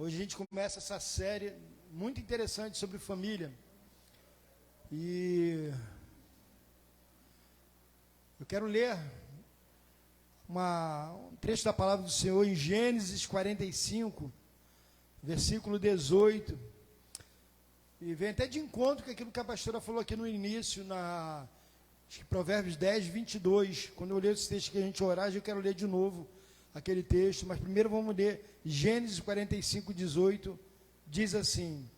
Hoje a gente começa essa série muito interessante sobre família. E eu quero ler um trecho da palavra do Senhor em Gênesis 45, versículo 18. E vem até de encontro com aquilo que a pastora falou aqui no início, acho que Provérbios 10, 22. Quando eu ler esse texto que a gente orar, eu quero ler de novo aquele texto, mas primeiro vamos ler Gênesis 45, 18, diz assim,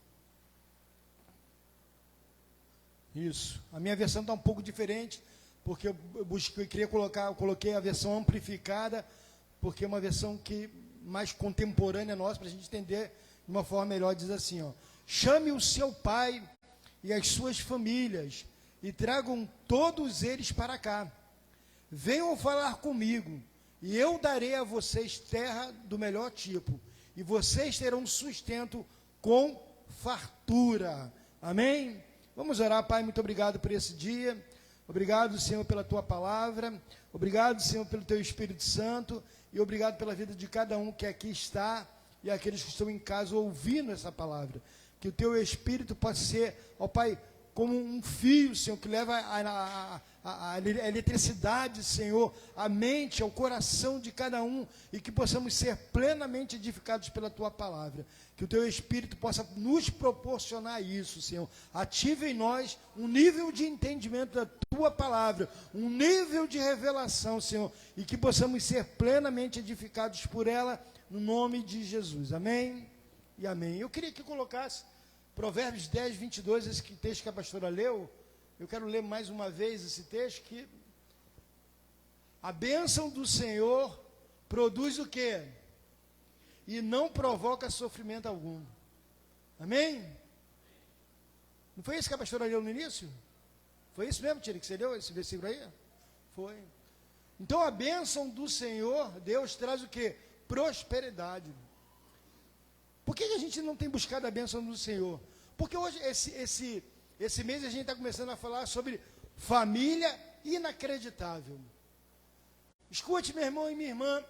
isso, a minha versão está um pouco diferente, porque eu coloquei a versão amplificada, porque é uma versão mais contemporânea nossa, para a gente entender de uma forma melhor, diz assim, ó, chame o seu pai e as suas famílias, e tragam todos eles para cá, venham falar comigo, e eu darei a vocês terra do melhor tipo, e vocês terão sustento com fartura. Amém? Vamos orar, Pai, muito obrigado por esse dia. Obrigado, Senhor, pela Tua palavra. Obrigado, Senhor, pelo Teu Espírito Santo. E obrigado pela vida de cada um que aqui está e aqueles que estão em casa ouvindo essa palavra. Que o Teu Espírito possa ser, ó Pai, como um fio, Senhor, que leva a eletricidade, Senhor, à mente, ao coração de cada um, e que possamos ser plenamente edificados pela Tua palavra. Que o Teu Espírito possa nos proporcionar isso, Senhor. Ative em nós um nível de entendimento da Tua palavra, um nível de revelação, Senhor, e que possamos ser plenamente edificados por ela, no nome de Jesus. Amém e amém. Eu queria que colocasse Provérbios 10, 22, esse texto que a pastora leu. Eu quero ler mais uma vez esse texto, que a bênção do Senhor produz o quê? E não provoca sofrimento algum. Amém? Não foi isso que a pastora leu no início? Foi isso mesmo, Tiri, que você leu esse versículo aí? Foi. Então a bênção do Senhor, Deus traz o quê? Prosperidade. Por que a gente não tem buscado a bênção do Senhor? Porque hoje, esse mês, a gente está começando a falar sobre família inacreditável. Escute, meu irmão e minha irmã,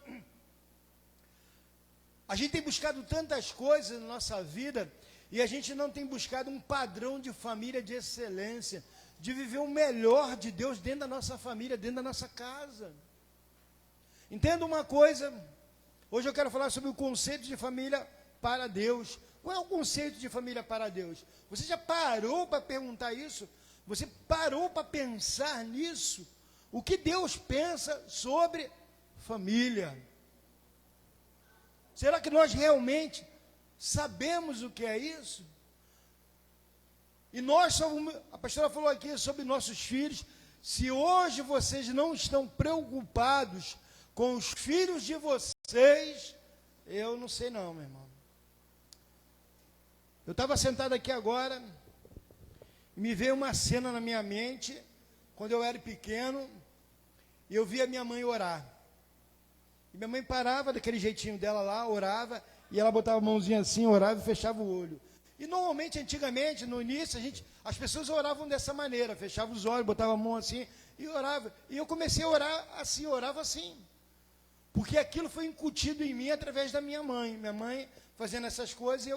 a gente tem buscado tantas coisas na nossa vida, e a gente não tem buscado um padrão de família de excelência, de viver o melhor de Deus dentro da nossa família, dentro da nossa casa. Entenda uma coisa, hoje eu quero falar sobre o conceito de família para Deus. Qual é o conceito de família para Deus? Você já parou para perguntar isso? Você parou para pensar nisso? O que Deus pensa sobre família? Será que nós realmente sabemos o que é isso? E nós somos, a pastora falou aqui sobre nossos filhos. Se hoje vocês não estão preocupados com os filhos de vocês, eu não sei não, meu irmão. Eu estava sentado aqui agora, e me veio uma cena na minha mente, quando eu era pequeno, e eu via minha mãe orar. E minha mãe parava daquele jeitinho dela lá, orava, e ela botava a mãozinha assim, orava e fechava o olho. E normalmente, antigamente, no início, as pessoas oravam dessa maneira, fechavam os olhos, botavam a mão assim, e orava. E eu comecei a orar assim, orava assim. Porque aquilo foi incutido em mim através da minha mãe. Minha mãe fazendo essas coisas, e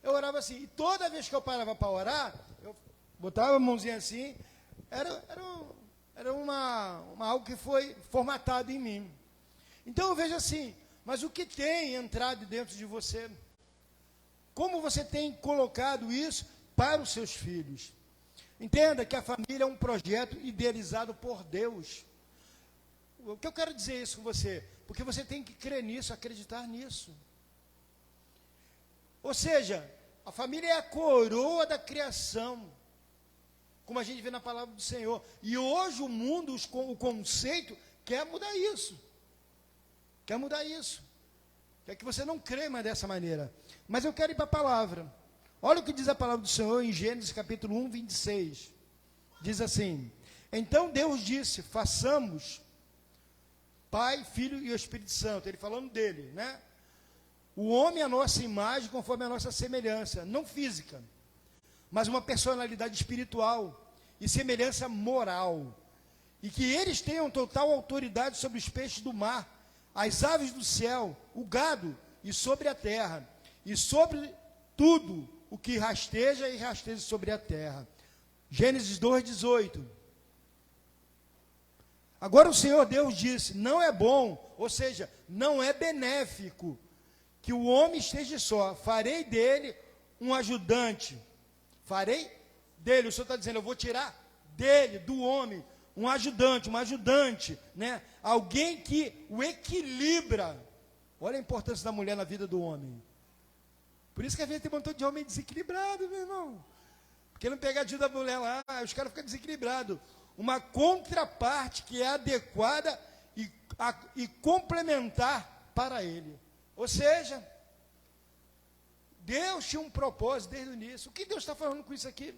eu orava assim. E toda vez que eu parava para orar, eu botava a mãozinha assim, era algo que foi formatado em mim. Então eu vejo assim, mas o que tem entrado dentro de você? Como você tem colocado isso para os seus filhos? Entenda que a família é um projeto idealizado por Deus. O que eu quero dizer isso com você? Porque você tem que crer nisso, acreditar nisso. Ou seja, a família é a coroa da criação, como a gente vê na palavra do Senhor. E hoje o mundo, o conceito, quer mudar isso. Quer mudar isso. Quer que você não crê mais dessa maneira. Mas eu quero ir para a palavra. Olha o que diz a palavra do Senhor em Gênesis capítulo 1, 26. Diz assim: então Deus disse, façamos Pai, Filho e o Espírito Santo. Ele falando dele, né? O homem é a nossa imagem, conforme a nossa semelhança, não física, mas uma personalidade espiritual e semelhança moral. E que eles tenham total autoridade sobre os peixes do mar, as aves do céu, o gado e sobre a terra, e sobre tudo o que rasteja e rasteja sobre a terra. Gênesis 2:18. Agora o Senhor Deus disse, não é bom, ou seja, não é benéfico, que o homem esteja só. Farei dele um ajudante. Farei dele, o Senhor está dizendo, eu vou tirar dele, do homem, um ajudante, uma ajudante, né? Alguém que o equilibra. Olha a importância da mulher na vida do homem. Por isso que às vezes tem um montão de homem desequilibrado, meu irmão. Porque não pega a ajuda da mulher lá, os caras ficam desequilibrados. Uma contraparte que é adequada e complementar para ele. Ou seja, Deus tinha um propósito desde o início. O que Deus está falando com isso aqui?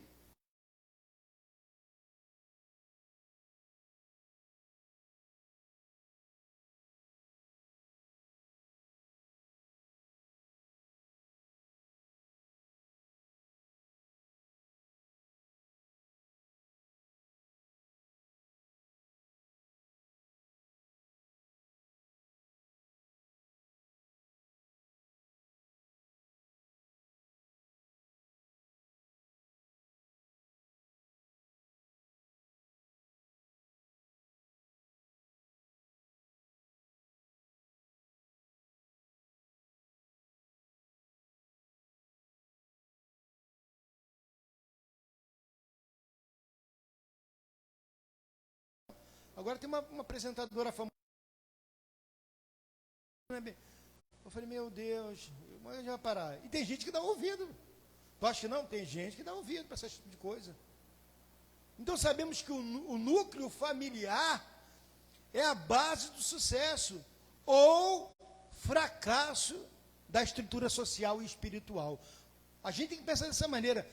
Agora tem uma apresentadora famosa. Eu falei, meu Deus, mas já vai parar. E tem gente que dá ouvido. Tu acha que não? Tem gente que dá ouvido para esse tipo de coisa. Então sabemos que o núcleo familiar é a base do sucesso ou fracasso da estrutura social e espiritual. A gente tem que pensar dessa maneira.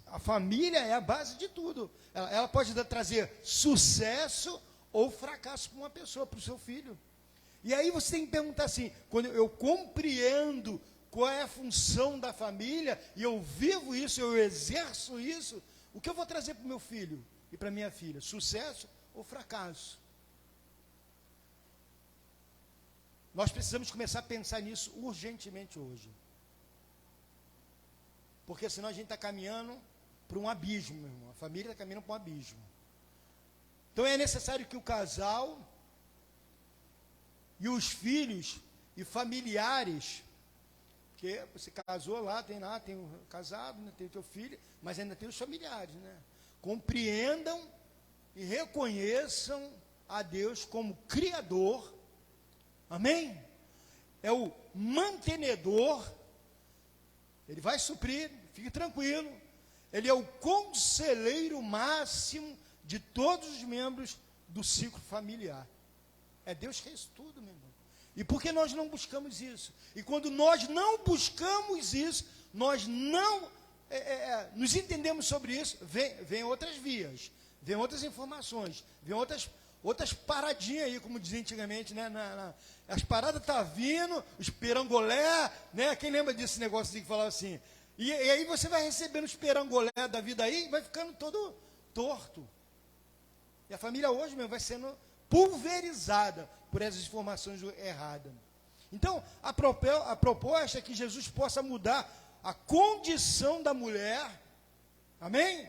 A família é a base de tudo. Ela pode trazer sucesso ou fracasso para uma pessoa, para o seu filho. E aí você tem que perguntar assim, quando eu compreendo qual é a função da família, e eu vivo isso, eu exerço isso, o que eu vou trazer para o meu filho e para a minha filha? Sucesso ou fracasso? Nós precisamos começar a pensar nisso urgentemente hoje. Porque senão a gente está caminhando para um abismo, meu irmão. A família está caminhando para um abismo. Então é necessário que o casal e os filhos e familiares, porque você casou lá, tem o casado, né, tem o teu filho, mas ainda tem os familiares, né? Compreendam e reconheçam a Deus como Criador, amém? É o mantenedor, ele vai suprir, fique tranquilo, ele é o conselheiro máximo de todos os membros do ciclo familiar. É Deus que é isso tudo, meu irmão. E por que nós não buscamos isso? E quando nós não buscamos isso, nós não nos entendemos sobre isso, vem outras vias, vem outras informações, vem outras paradinhas aí, como dizia antigamente, né? As paradas tá vindo, os perangolé, né? Quem lembra desse negócio que falava assim? E aí você vai recebendo os perangolé da vida aí, e vai ficando todo torto. E a família hoje mesmo vai sendo pulverizada por essas informações erradas. Então, a proposta é que Jesus possa mudar a condição da mulher, amém?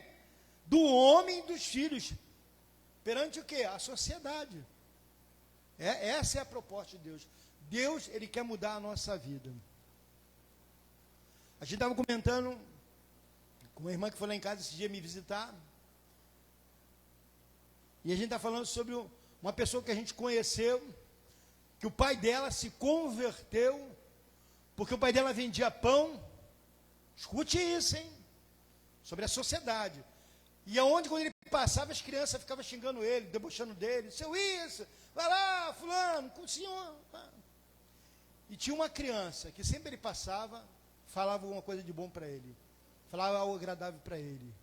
Do homem e dos filhos, perante o quê? A sociedade. Essa é a proposta de Deus. Deus, Ele quer mudar a nossa vida. A gente estava comentando com uma irmã que foi lá em casa esse dia me visitar, e a gente está falando sobre uma pessoa que a gente conheceu, que o pai dela se converteu, porque o pai dela vendia pão. Escute isso, hein? Sobre a sociedade. E aonde, quando ele passava, as crianças ficavam xingando ele, debochando dele. Seu isso, vai lá, fulano, com o senhor. E tinha uma criança, que sempre ele passava, falava alguma coisa de bom para ele. Falava algo agradável para ele.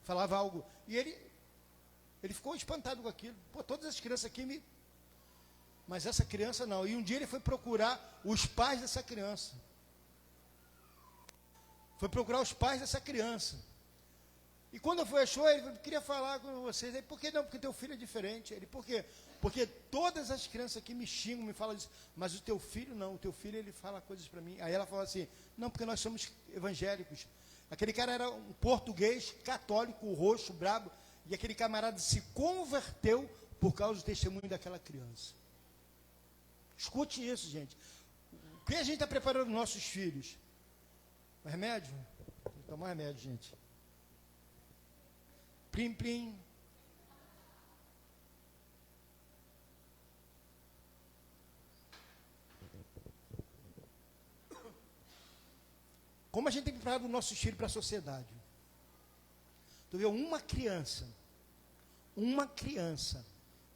Falava algo. E ele ficou espantado com aquilo. Pô, todas as crianças aqui Mas essa criança não. E um dia ele foi procurar os pais dessa criança. Foi procurar os pais dessa criança. E quando achou, ele queria falar com vocês. Aí, por que não? Porque teu filho é diferente. Ele, por quê? porque todas as crianças aqui me xingam, me falam isso, mas o teu filho não, o teu filho ele fala coisas para mim. Aí ela fala assim, não, porque nós somos evangélicos. Aquele cara era um português, católico, roxo, brabo, e aquele camarada se converteu por causa do testemunho daquela criança. Escute isso, gente. O que a gente está preparando nossos filhos? O remédio? Tem que tomar remédio, gente. Plim, plim. Como a gente tem que preparar os nossos filhos para a sociedade? Tu vê, uma criança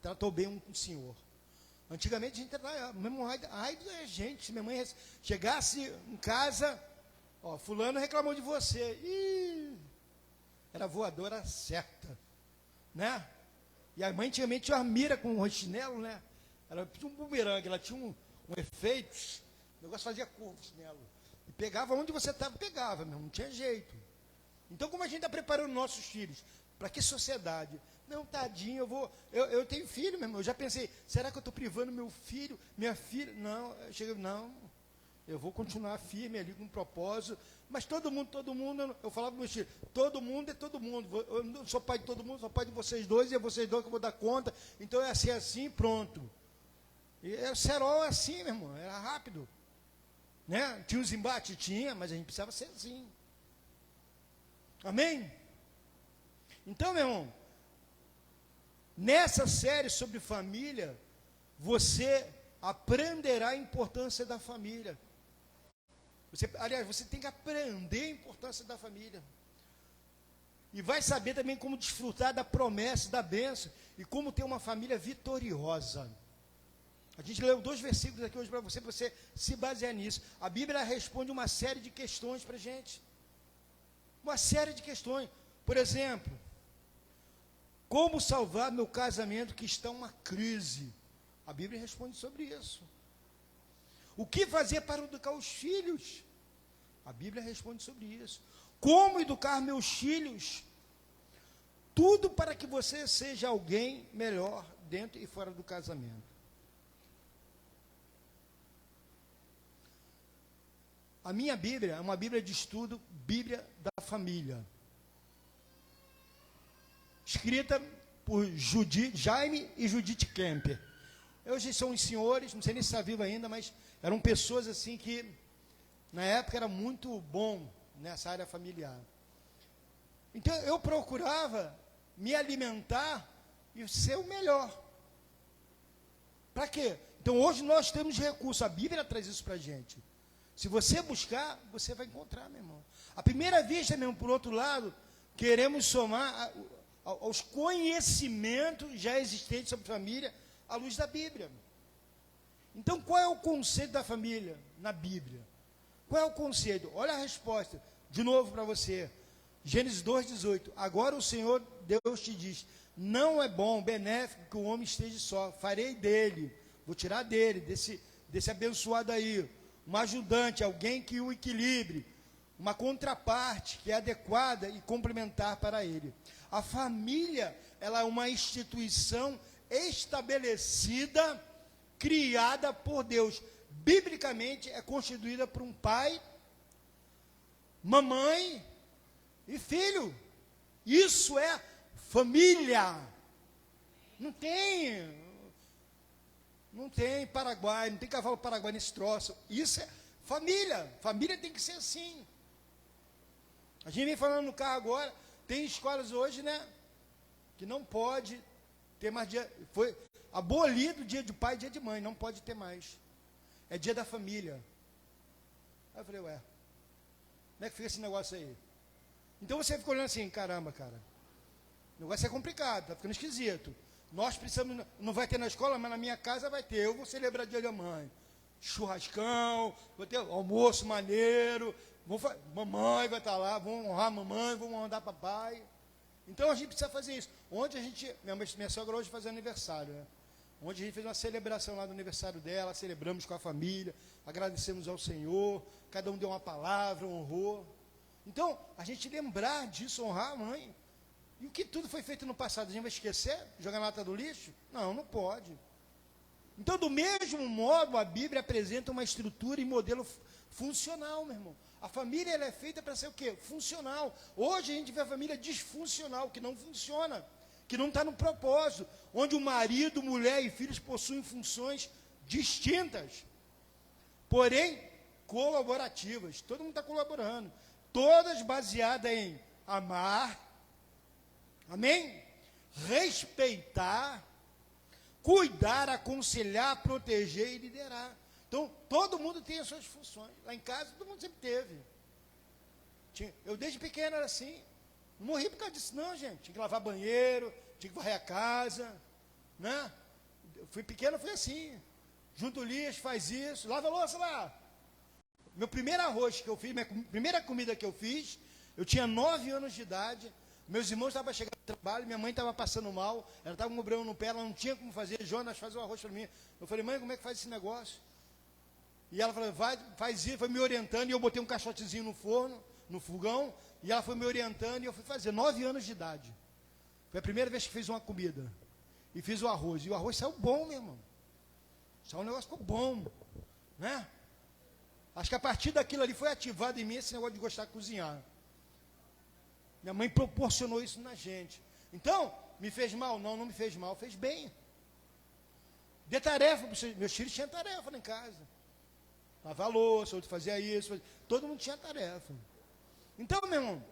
tratou bem um senhor. Antigamente a gente era, mesmo ai da gente, se minha mãe chegasse em casa, ó, fulano reclamou de você, era voadora certa, né? E a mãe antigamente tinha uma mira com um chinelo, né? Ela tinha um bumerangue, ela tinha um efeito, o negócio fazia curva o chinelo. E pegava onde você estava, pegava mesmo, não tinha jeito. Então, como a gente está preparando nossos filhos? Para que sociedade? Não, tadinho, eu tenho filho mesmo, eu já pensei, será que eu estou privando meu filho, minha filha? Não, eu vou continuar firme ali com um propósito, mas todo mundo, eu falava para meus filhos, todo mundo é todo mundo, eu não sou pai de todo mundo, sou pai de vocês dois, e é vocês dois que eu vou dar conta, então é assim, pronto. E o cerol é assim, meu irmão, era rápido. Né? Tinha os embates? Tinha, mas a gente precisava ser assim. Amém? Então, meu irmão, nessa série sobre família, você aprenderá a importância da família. Você tem que aprender a importância da família. E vai saber também como desfrutar da promessa, da bênção, e como ter uma família vitoriosa. A gente leu 2 versículos aqui hoje para você se basear nisso. A Bíblia responde uma série de questões para a gente. Uma série de questões. Por exemplo, como salvar meu casamento que está uma crise? A Bíblia responde sobre isso. O que fazer para educar os filhos? A Bíblia responde sobre isso. Como educar meus filhos? Tudo para que você seja alguém melhor dentro e fora do casamento. A minha Bíblia é uma Bíblia de estudo, Bíblia da família. Escrita por Jaime e Judith Kemper. Hoje são os senhores, não sei nem se está vivo ainda, mas eram pessoas assim que, na época, era muito bom nessa área familiar. Então, eu procurava me alimentar e ser o melhor. Para quê? Então, hoje nós temos recursos, a Bíblia traz isso para a gente. Se você buscar, você vai encontrar, meu irmão. À primeira vista, mesmo, por outro lado, queremos somar aos conhecimentos já existentes sobre família, à luz da Bíblia. Então, qual é o conceito da família na Bíblia? Qual é o conceito? Olha a resposta, de novo para você. Gênesis 2,18. Agora o Senhor Deus te diz, não é bom, benéfico que o homem esteja só. Farei dele, vou tirar dele, desse abençoado aí, um ajudante, alguém que o equilibre, uma contraparte que é adequada e complementar para ele. A família, ela é uma instituição estabelecida, criada por Deus. Biblicamente, é constituída por um pai, mamãe e filho. Isso é família. Não tem Paraguai, não tem cavalo paraguai nesse troço. Isso é família. Família tem que ser assim. A gente vem falando no carro agora, tem escolas hoje, né, que não pode ter mais dia, foi abolido o dia de pai e dia de mãe, não pode ter mais. É dia da família. Aí eu falei, ué, como é que fica esse negócio aí? Então você fica olhando assim, caramba, cara, o negócio é complicado, tá ficando esquisito. Nós precisamos, não vai ter na escola, mas na minha casa vai ter. Eu vou celebrar dia da mãe. Churrascão, vou ter almoço maneiro, mamãe vai estar lá, vamos honrar a mamãe, vamos honrar papai. Então a gente precisa fazer isso. Ontem a gente, minha sogra hoje faz aniversário, né? Ontem a gente fez uma celebração lá do aniversário dela, celebramos com a família, agradecemos ao Senhor, cada um deu uma palavra, honrou. Então, a gente lembrar disso, honrar a mãe. E o que tudo foi feito no passado, a gente vai esquecer? Jogar na lata do lixo? Não, não pode. Então, do mesmo modo, a Bíblia apresenta uma estrutura e modelo funcional, meu irmão. A família ela é feita para ser o quê? Funcional. Hoje a gente vê a família disfuncional, que não funciona, que não está no propósito, onde o marido, mulher e filhos possuem funções distintas, porém colaborativas. Todo mundo está colaborando, todas baseadas em amar, amém? Respeitar, cuidar, aconselhar, proteger e liderar. Então, todo mundo tem as suas funções. Lá em casa, todo mundo sempre teve. Eu, desde pequeno, era assim. Não morri por causa disso, não, gente. Tinha que lavar banheiro, tinha que varrer a casa, né? Eu fui pequeno, fui assim. Junto o lixo, faz isso. Lava a louça lá. Meu primeiro arroz que eu fiz, minha primeira comida que eu fiz, eu tinha 9 anos de idade. Meus irmãos estavam chegando do trabalho, minha mãe estava passando mal, ela estava com um problema no pé, ela não tinha como fazer. Jonas, faz o arroz para mim. Eu falei, mãe, como é que faz esse negócio? E ela falou, vai, faz isso, foi me orientando, e eu botei um caixotezinho no forno, no fogão, e ela foi me orientando, e eu fui fazer, 9 anos de idade. Foi a primeira vez que fiz uma comida. E fiz o arroz, e o arroz saiu bom, meu irmão. Saiu um negócio ficou bom, né? Acho que a partir daquilo ali foi ativado em mim esse negócio de gostar de cozinhar. Minha mãe proporcionou isso na gente. Então, me fez mal? Não, não me fez mal, fez bem. Dê tarefa, meus filhos tinham tarefa lá em casa. Lavar a louça, outro fazia isso, todo mundo tinha tarefa. Então, meu irmão,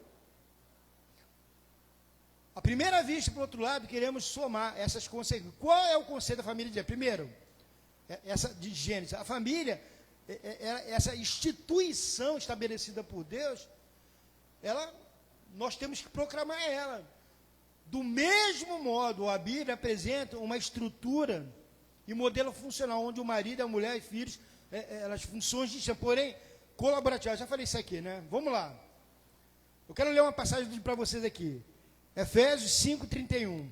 à primeira vista, por outro lado, queremos somar essas consequências. Qual é o conceito da família de Gênesis? Primeiro, essa de Gênesis, a família, essa instituição estabelecida por Deus, nós temos que proclamar ela. Do mesmo modo, a Bíblia apresenta uma estrutura e modelo funcional, onde o marido, a mulher e filhos, elas funções distintas, porém colaborativas. Já falei isso aqui, né? Vamos lá. Eu quero ler uma passagem para vocês aqui. Efésios 5:31.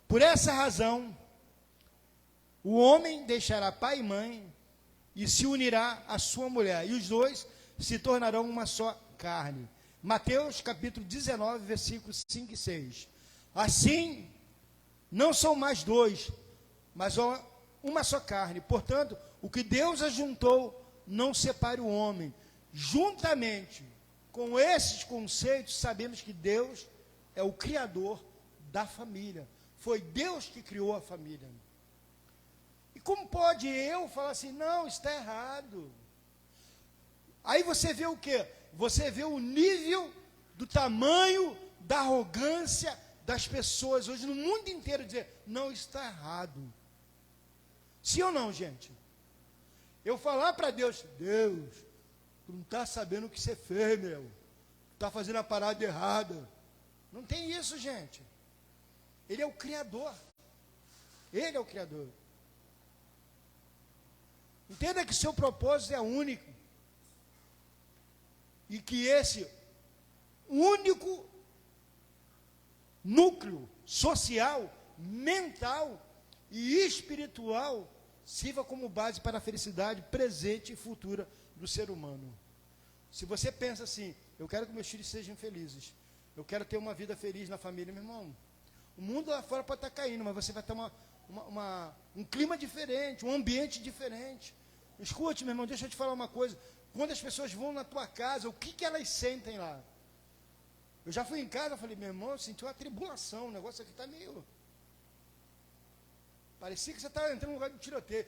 Por essa razão, o homem deixará pai e mãe e se unirá à sua mulher, e os dois se tornarão uma só carne. Mateus capítulo 19, versículos 5 e 6. Assim, não são mais dois, mas uma só carne. Portanto, o que Deus ajuntou, não separe o homem. Juntamente com esses conceitos, sabemos que Deus é o criador da família. Foi Deus que criou a família. E como pode eu falar assim, não, está errado? Aí você vê o quê? Você vê o nível do tamanho da arrogância das pessoas hoje no mundo inteiro, dizer, não, está errado. Sim ou não, gente? Eu falar para Deus, Deus, tu não está sabendo o que você fez, meu. Tu está fazendo a parada errada. Não tem isso, gente. Ele é o Criador. Ele é o Criador. Entenda que seu propósito é único. E que esse único núcleo social, mental e espiritual sirva como base para a felicidade presente e futura do ser humano. Se você pensa assim, eu quero que meus filhos sejam felizes, eu quero ter uma vida feliz na família, meu irmão, o mundo lá fora pode estar caindo, mas você vai ter um clima diferente, um ambiente diferente. Escute, meu irmão, deixa eu te falar uma coisa. Quando as pessoas vão na tua casa, o que elas sentem lá? Eu já fui em casa, falei, meu irmão, eu senti uma tribulação, o negócio aqui está meio... Parecia que você estava entrando num lugar de tiroteio.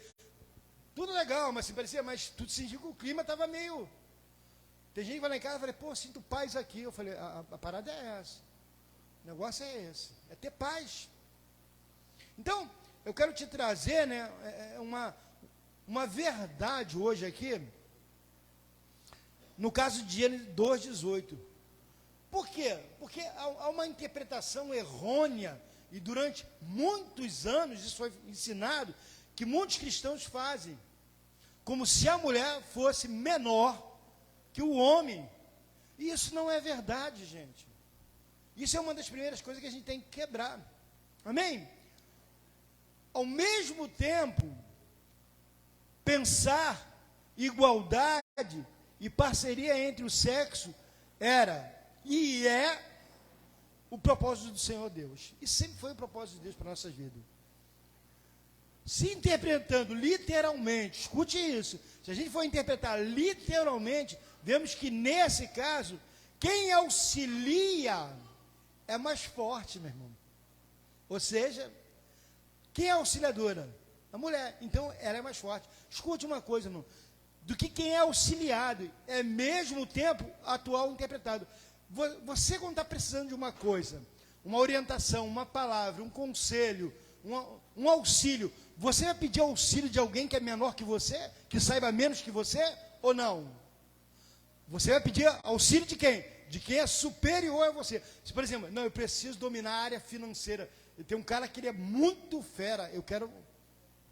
Tudo legal, mas assim, parecia, mas tu sentiu que o clima estava meio... Tem gente que vai lá em casa e fala, pô, sinto paz aqui. Eu falei, a parada é essa. O negócio é esse, é ter paz. Então, eu quero te trazer, né, uma verdade hoje aqui, no caso de Gênesis 2:18. Por quê? Porque há uma interpretação errônea, e durante muitos anos isso foi ensinado, que muitos cristãos fazem, como se a mulher fosse menor que o homem. E isso não é verdade, gente. Isso é uma das primeiras coisas que a gente tem que quebrar. Amém? Ao mesmo tempo, pensar igualdade e parceria entre o sexo era e é o propósito do Senhor Deus. E sempre foi o propósito de Deus para a nossa vida. Se interpretando literalmente, escute isso, se a gente for interpretar literalmente, vemos que nesse caso, quem auxilia é mais forte, meu irmão. Ou seja, quem é auxiliadora? A mulher. Então, ela é mais forte. Escute uma coisa, irmão. Do que quem é auxiliado, é mesmo tempo atual interpretado. Você, quando está precisando de uma coisa, uma orientação, uma palavra, um conselho, um auxílio, você vai pedir auxílio de alguém que é menor que você, que saiba menos que você, ou não? Você vai pedir auxílio de quem? De quem é superior a você. Se, por exemplo, não, eu preciso dominar a área financeira. Eu tenho um cara que ele é muito fera, eu quero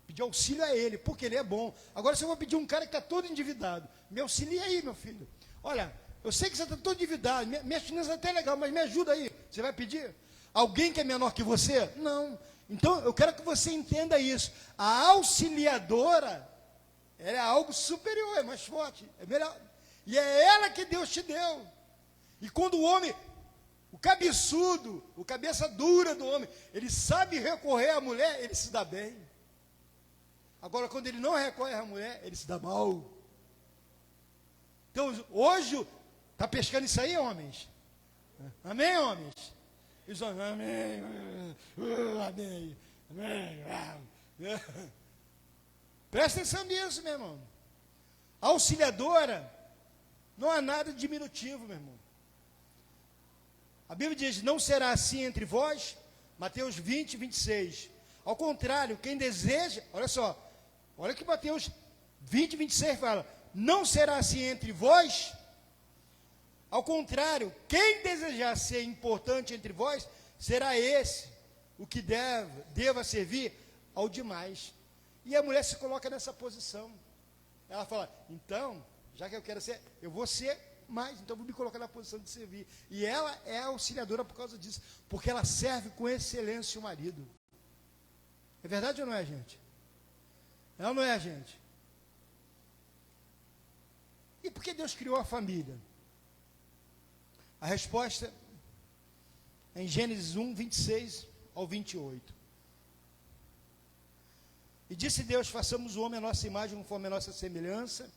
pedir auxílio a ele, porque ele é bom. Agora, se eu vou pedir um cara que está todo endividado, me auxilia aí, meu filho. Olha, eu sei que você está todo endividado, minha finança é até legal, mas me ajuda aí. Você vai pedir? Alguém que é menor que você? Não. Então, eu quero que você entenda isso. A auxiliadora, ela é algo superior, é mais forte, é melhor. E é ela que Deus te deu. E quando o homem, o cabeçudo, o cabeça dura do homem, ele sabe recorrer à mulher, ele se dá bem. Agora, quando ele não recorre à mulher, ele se dá mal. Então, hoje, está pescando isso aí, homens? Amém, homens? Eles vão, amém, amém, amém. Presta atenção nisso, meu irmão. Auxiliadora, não há nada diminutivo, meu irmão. A Bíblia diz, não será assim entre vós, Mateus 20, 26. Ao contrário, quem deseja, olha só, olha que Mateus 20, 26 fala, não será assim entre vós. Ao contrário, quem desejar ser importante entre vós, será esse, o que deva servir ao demais. E a mulher se coloca nessa posição. Ela fala, então, já que eu quero ser, eu vou ser mais, então vou me colocar na posição de servir. E ela é auxiliadora por causa disso, porque ela serve com excelência o marido. É verdade ou não é, gente? É ou não é, gente? E por que Deus criou a família? A resposta é em Gênesis 1, 26 ao 28. E disse Deus, façamos o homem à nossa imagem, conforme a nossa semelhança,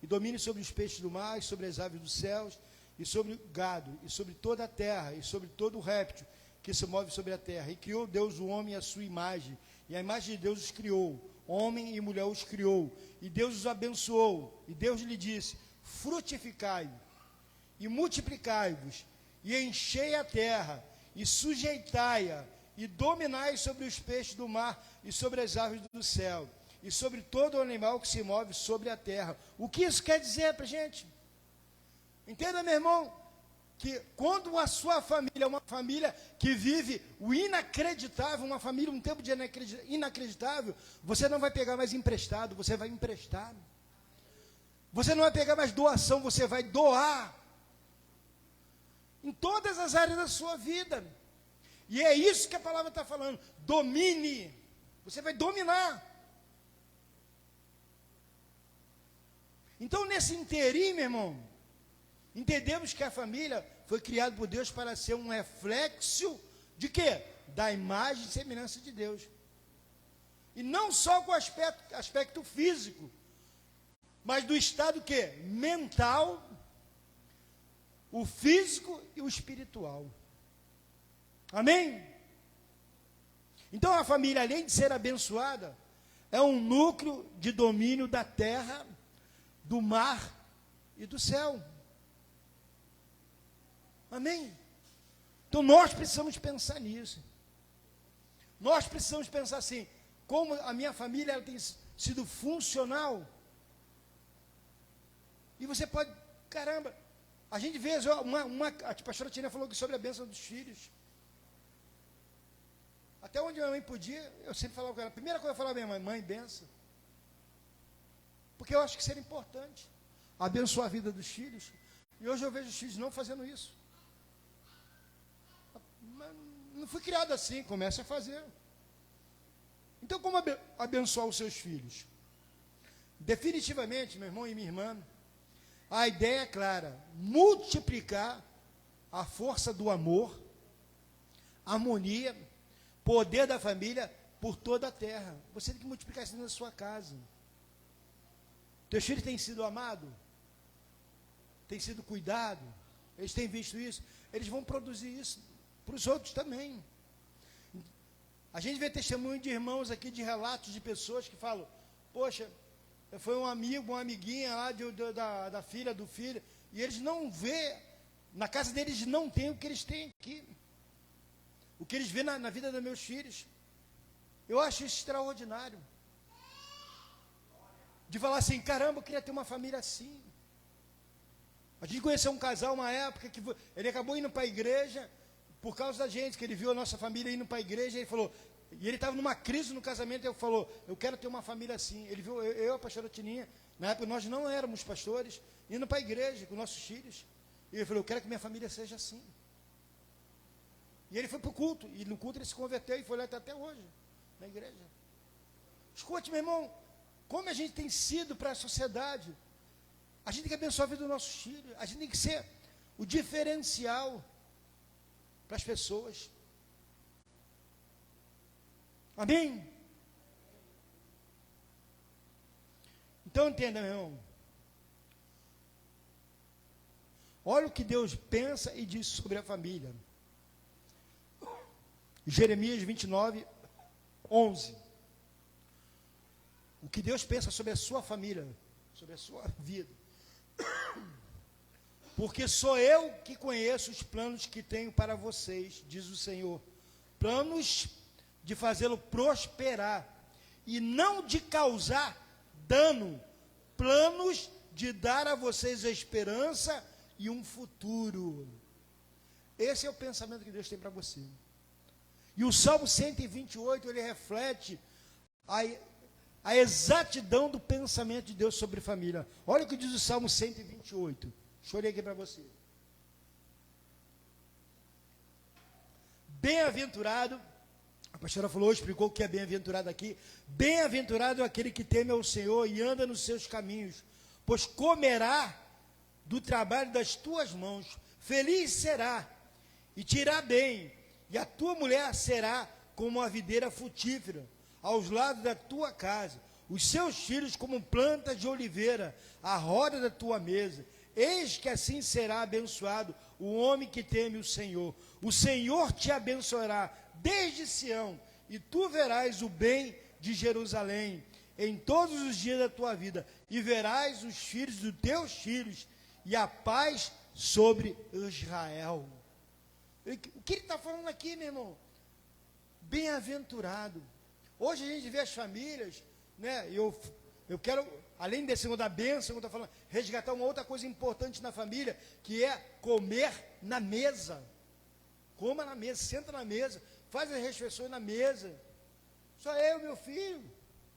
e domine sobre os peixes do mar, e sobre as aves dos céus, e sobre o gado, e sobre toda a terra, e sobre todo o réptil que se move sobre a terra. E criou Deus o homem à sua imagem, e a imagem de Deus os criou, homem e mulher os criou, e Deus os abençoou, e Deus lhe disse, frutificai, e multiplicai-vos, e enchei a terra, e sujeitai-a, e dominai sobre os peixes do mar, e sobre as aves do céu, e sobre todo o animal que se move sobre a terra. O que isso quer dizer para a gente? Entenda, meu irmão, que quando a sua família é uma família que vive o inacreditável, uma família, um tempo de inacreditável, você não vai pegar mais emprestado, você vai emprestar. Você não vai pegar mais doação, você vai doar. Em todas as áreas da sua vida. E é isso que a palavra está falando. Domine. Você vai dominar. Então, nesse inteirinho, meu irmão, entendemos que a família foi criada por Deus para ser um reflexo de quê? Da imagem e semelhança de Deus. E não só com o aspecto físico, mas do estado quê? Mental, o físico e o espiritual. Amém? Então a família, além de ser abençoada, é um núcleo de domínio da terra, do mar e do céu. Amém? Então nós precisamos pensar nisso. Nós precisamos pensar assim, como a minha família ela tem sido funcional. E você pode, caramba, a gente vê, a pastora Tina falou sobre a bênção dos filhos. Até onde minha mãe podia, eu sempre falava com ela, a primeira coisa que eu falava à minha mãe, benção. Porque eu acho que seria importante abençoar a vida dos filhos. E hoje eu vejo os filhos não fazendo isso. Mas não fui criado assim, comece a fazer. Então, como abençoar os seus filhos? Definitivamente, meu irmão e minha irmã, a ideia é clara, multiplicar a força do amor harmonia, poder da família por toda a terra. Você tem que multiplicar isso na sua casa. Teus filhos têm sido amados? Têm sido cuidados? Eles têm visto isso? Eles vão produzir isso para os outros também. A gente vê testemunho de irmãos aqui, de relatos de pessoas que falam, poxa, foi um amigo, uma amiguinha lá da filha, do filho, e eles não vê, na casa deles não tem o que eles têm aqui. O que eles vêem na vida dos meus filhos. Eu acho isso extraordinário. De falar assim, caramba, eu queria ter uma família assim. A gente conheceu um casal uma época que ele acabou indo para a igreja por causa da gente, que ele viu a nossa família indo para a igreja, e ele falou, e ele estava numa crise no casamento, e ele falou, eu quero ter uma família assim. Ele viu eu, a pastora Tininha, na época nós não éramos pastores, indo para a igreja com nossos filhos. E ele falou, eu quero que minha família seja assim. E ele foi para o culto, e no culto ele se converteu e foi lá até hoje, na igreja. Escute, meu irmão, como a gente tem sido para a sociedade. A gente tem que abençoar a vida dos nossos filhos. A gente tem que ser o diferencial para as pessoas. Amém? Então entenda, meu irmão. Olha o que Deus pensa e diz sobre a família. Jeremias 29, 11. O que Deus pensa sobre a sua família, sobre a sua vida. Porque sou eu que conheço os planos que tenho para vocês, diz o Senhor. Planos de fazê-lo prosperar e não de causar dano. Planos de dar a vocês a esperança e um futuro. Esse é o pensamento que Deus tem para você. E o Salmo 128, ele reflete a exatidão do pensamento de Deus sobre família. Olha o que diz o Salmo 128. Chorei aqui para você. Bem-aventurado, a pastora falou, explicou o que é bem-aventurado aqui. Bem-aventurado é aquele que teme ao Senhor e anda nos seus caminhos, pois comerá do trabalho das tuas mãos. Feliz será e te irá bem, e a tua mulher será como uma videira frutífera aos lados da tua casa, os seus filhos como plantas de oliveira à roda da tua mesa. Eis que assim será abençoado o homem que teme o Senhor. O Senhor te abençoará desde Sião, e tu verás o bem de Jerusalém em todos os dias da tua vida, e verás os filhos dos teus filhos, e a paz sobre Israel. O que ele está falando aqui, meu irmão? Bem-aventurado. Hoje a gente vê as famílias, né? Eu quero, além desse negócio da bênção, eu estou falando, resgatar uma outra coisa importante na família, que é comer na mesa. Coma na mesa, senta na mesa, faz as refeições na mesa. Só eu, meu filho.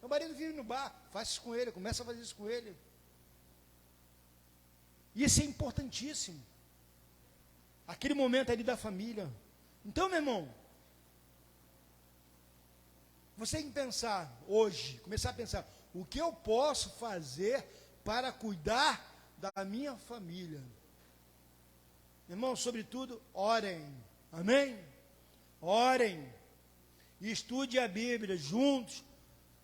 Meu marido vive no bar, faz isso com ele, começa a fazer isso com ele. Isso é importantíssimo. Aquele momento ali da família. Então, meu irmão, você tem que pensar hoje, começar a pensar, o que eu posso fazer para cuidar da minha família? Irmão, sobretudo, orem. Amém? Orem. Estude a Bíblia juntos.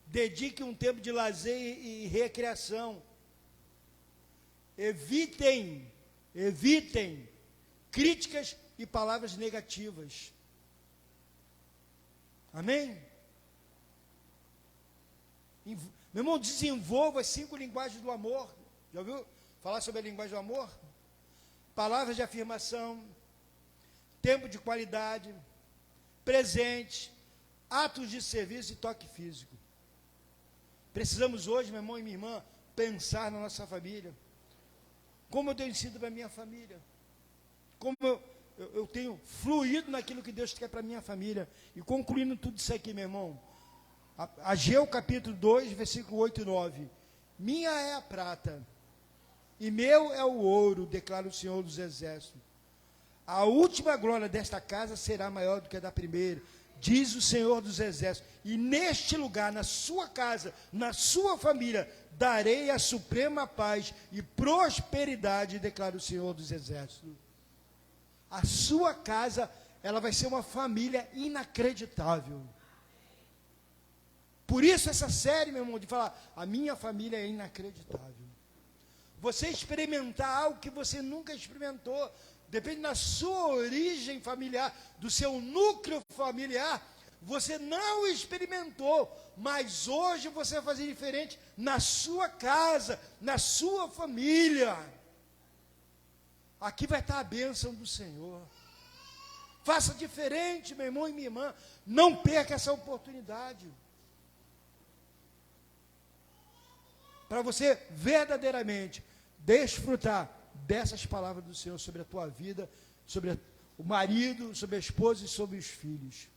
Dedique um tempo de lazer e recreação. Evitem críticas e palavras negativas. Amém? Meu irmão, desenvolva as 5 linguagens do amor. Já ouviu falar sobre a linguagem do amor? Palavras de afirmação, tempo de qualidade, presente, atos de serviço e toque físico. Precisamos hoje, meu irmão e minha irmã, pensar na nossa família. Como eu tenho sido para a minha família. Como eu tenho fluído naquilo que Deus quer para a minha família. E concluindo tudo isso aqui, meu irmão. Ageu capítulo 2, versículo 8 e 9. Minha é a prata, e meu é o ouro, declara o Senhor dos Exércitos. A última glória desta casa será maior do que a da primeira, diz o Senhor dos Exércitos. E neste lugar, na sua casa, na sua família, darei a suprema paz e prosperidade, declara o Senhor dos Exércitos. A sua casa ela vai ser uma família inacreditável. Por isso essa série, meu irmão, de falar, a minha família é inacreditável. Você experimentar algo que você nunca experimentou, depende da sua origem familiar, do seu núcleo familiar, você não experimentou, mas hoje você vai fazer diferente na sua casa, na sua família. Aqui vai estar a bênção do Senhor. Faça diferente, meu irmão e minha irmã. Não perca essa oportunidade. Para você verdadeiramente desfrutar dessas palavras do Senhor sobre a tua vida, sobre o marido, sobre a esposa e sobre os filhos.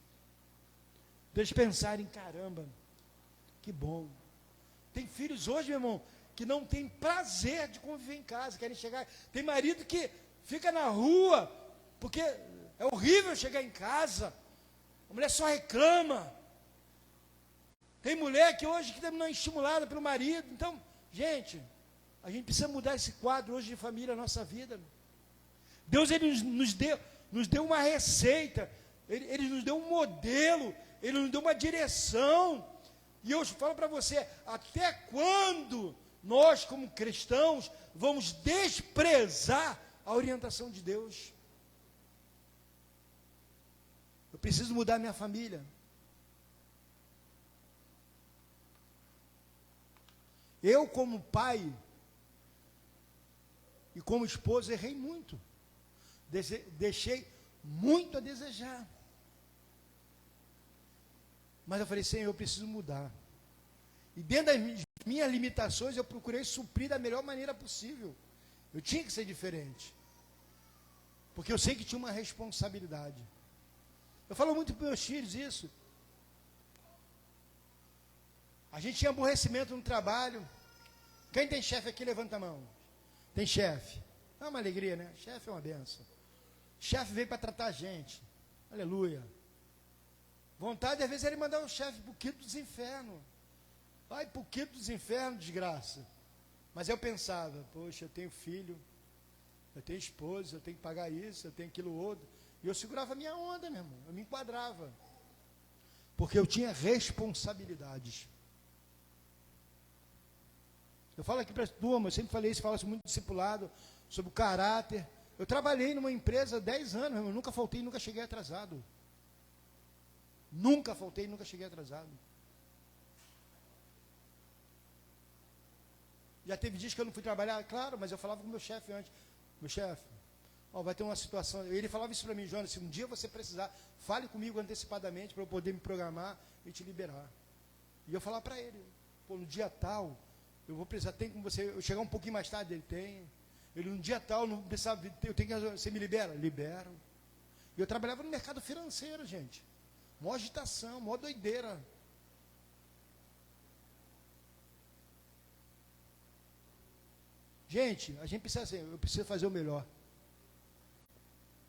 Deixa pensarem, caramba, que bom. Tem filhos hoje, meu irmão, que não tem prazer de conviver em casa, querem chegar. Tem marido que fica na rua, porque é horrível chegar em casa. A mulher só reclama. Tem mulher que hoje que não é estimulada pelo marido. Então, gente, a gente precisa mudar esse quadro hoje de família na nossa vida. Deus, Ele nos deu uma receita, Ele nos deu um modelo, Ele nos deu uma direção. E eu falo para você, até quando nós, como cristãos, vamos desprezar a orientação de Deus? Eu preciso mudar minha família. Eu, como pai e como esposo, errei muito. Deixei muito a desejar. Mas eu falei, Senhor, eu preciso mudar. E dentro das minhas limitações, eu procurei suprir da melhor maneira possível. Eu tinha que ser diferente. Porque eu sei que tinha uma responsabilidade. Eu falo muito para meus filhos isso. A gente tinha aborrecimento no trabalho. Quem tem chefe aqui, levanta a mão. Tem chefe. É uma alegria, né? Chefe é uma benção. Chefe veio para tratar a gente. Aleluia. Vontade, às vezes, ele mandar o chefe para o quinto dos infernos. Vai para o quinto dos infernos, desgraça. Mas eu pensava, poxa, eu tenho filho, eu tenho esposa, eu tenho que pagar isso, eu tenho aquilo outro. E eu segurava a minha onda, meu irmão. Eu me enquadrava. Porque eu tinha responsabilidades. Eu falo aqui para a turma, eu sempre falei isso, falo muito discipulado, sobre o caráter. Eu trabalhei numa empresa há 10 anos, eu nunca faltei, nunca cheguei atrasado. Nunca faltei, nunca cheguei atrasado. Já teve dias que eu não fui trabalhar, claro, mas eu falava com o meu chefe antes. Meu chefe, vai ter uma situação. Ele falava isso para mim, Jonas, se um dia você precisar, fale comigo antecipadamente para eu poder me programar e te liberar. E eu falava para ele, no dia tal, eu vou precisar, tem com você, eu chegar um pouquinho mais tarde, ele tem. Ele, no dia tal, não precisava, eu tenho que, você me libera? Libero. E eu trabalhava no mercado financeiro, gente. Mó agitação, mó doideira. Gente, a gente precisa eu preciso fazer o melhor.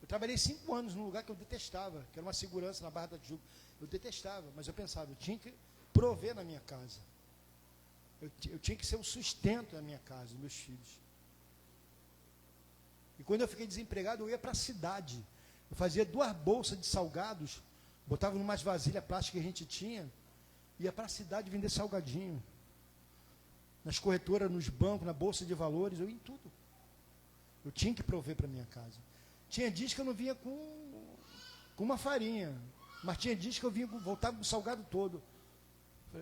Eu trabalhei 5 anos num lugar que eu detestava, que era uma segurança na Barra da Tijuca. Eu detestava, mas eu pensava, eu tinha que prover na minha casa. Eu tinha que ser o sustento da minha casa, dos meus filhos. E quando eu fiquei desempregado, eu ia para a cidade. Eu fazia 2 bolsas de salgados, botava numas vasilhas plásticas que a gente tinha, ia para a cidade vender salgadinho. Nas corretoras, nos bancos, na bolsa de valores, eu ia em tudo. Eu tinha que prover para minha casa. Tinha dias que eu não vinha com uma farinha, mas tinha dias que eu vinha, voltava com o salgado todo.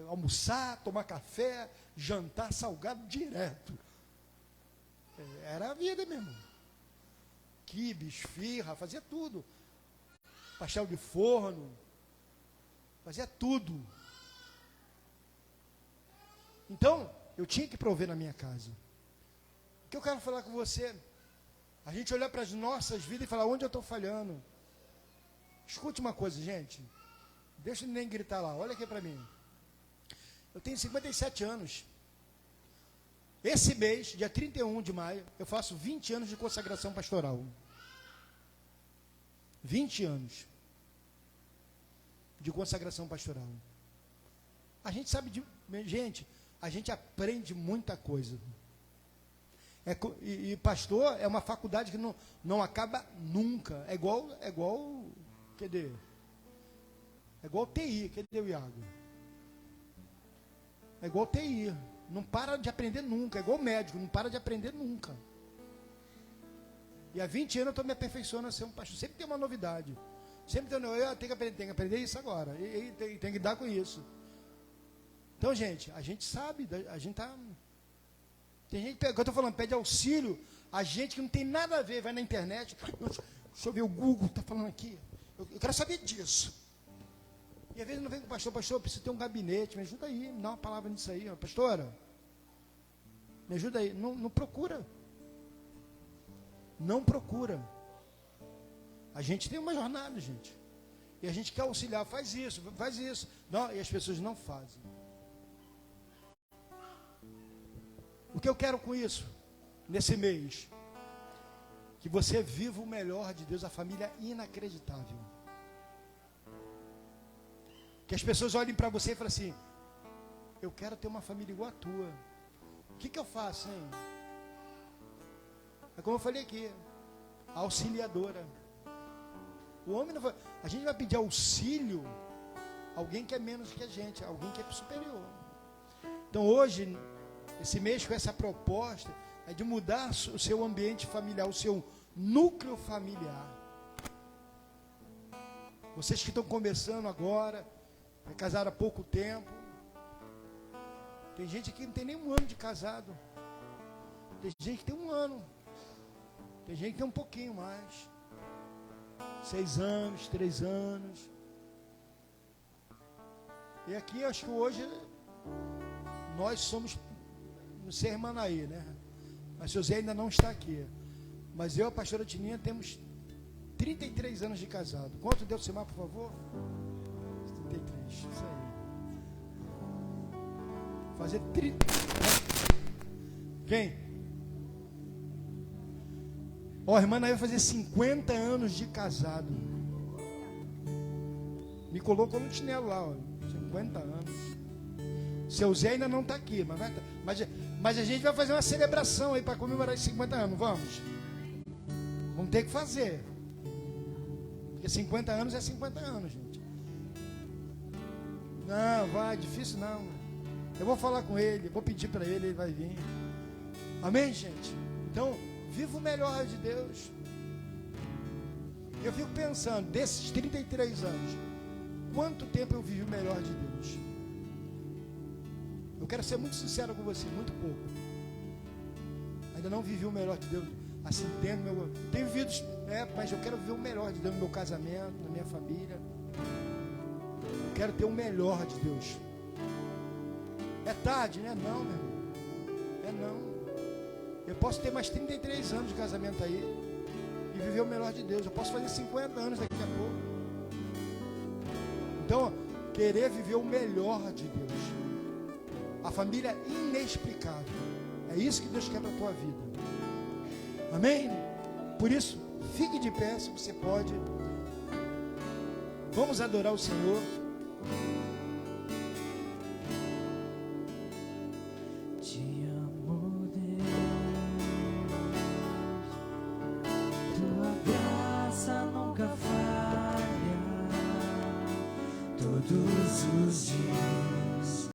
Almoçar, tomar café, jantar salgado direto. Era a vida mesmo. Quibe, esfirra, fazia tudo. Pastel de forno, fazia tudo. Então, eu tinha que prover na minha casa. O que eu quero falar com você? A gente olhar para as nossas vidas e falar, onde eu estou falhando? Escute uma coisa, gente. Deixa nem gritar lá, olha aqui para mim. Eu tenho 57 anos. Esse mês, dia 31 de maio, eu faço 20 anos de consagração pastoral. 20 anos de consagração pastoral. A gente sabe gente, a gente aprende muita coisa. E pastor é uma faculdade que não acaba nunca. É igual Cadê? É igual TI. Cadê o Iago? É igual TI. Não para de aprender nunca. É igual médico, não para de aprender nunca. E há 20 anos eu estou me aperfeiçoando a ser um pastor. Sempre tem uma novidade. Sempre tem, eu tenho que aprender isso agora. E tem que dar com isso. Então, gente, a gente sabe, a gente tá. Tem gente que eu estou falando, pede auxílio, a gente que não tem nada a ver, vai na internet. Deixa eu ver, o Google está falando aqui. Eu quero saber disso. E às vezes não vem com o pastor, eu preciso ter um gabinete, me ajuda aí, me dá uma palavra nisso aí, pastora. Me ajuda aí. Não procura. Não procura. A gente tem uma jornada, gente. E a gente quer auxiliar, faz isso. Não, e as pessoas não fazem. O que eu quero com isso, nesse mês? Que você viva o melhor de Deus, a família inacreditável. Que as pessoas olhem para você e falem assim, eu quero ter uma família igual a tua. O que eu faço, hein? É como eu falei aqui, a auxiliadora. O homem não vai, a gente vai pedir auxílio a alguém que é menos que a gente, alguém que é superior. Então hoje, esse mês com essa proposta, é de mudar o seu ambiente familiar, o seu núcleo familiar. Vocês que estão começando agora, casaram há pouco tempo. Tem gente aqui que não tem nem um ano de casado. Tem gente que tem um ano. Tem gente que tem um pouquinho mais. 6 anos, 3 anos. E aqui, acho que hoje, nós somos, não sei, irmã aí, né? Mas seu Zé ainda não está aqui. Mas eu e a pastora Tininha temos 33 anos de casado. Quanto deu, Simar, por favor? 33, isso aí. Fazer 30. Quem? Ó, a irmã Naí vai fazer 50 anos de casado. Me colocou no chinelo lá, ó. 50 anos. Seu Zé ainda não está aqui, mas a gente vai fazer uma celebração aí para comemorar esses 50 anos, vamos? Vamos ter que fazer. Porque 50 anos é 50 anos, gente. Não, vai, difícil não. Eu vou falar com ele, vou pedir para ele, ele vai vir. Amém, gente? Então, viva o melhor de Deus. Eu fico pensando, desses 33 anos, quanto tempo eu vivi o melhor de Deus? Eu quero ser muito sincero com você, muito pouco. Ainda não vivi o melhor de Deus, assim, tenho vivido, mas eu quero viver o melhor de Deus no meu casamento, na minha família. Eu quero ter o melhor de Deus. É tarde, né? Não, meu irmão. É não. Eu posso ter mais 33 anos de casamento aí e viver o melhor de Deus. Eu posso fazer 50 anos daqui a pouco. Então, querer viver o melhor de Deus. A família inexplicável. É isso que Deus quer para a tua vida. Amém? Por isso, fique de pé se você pode. Vamos adorar o Senhor.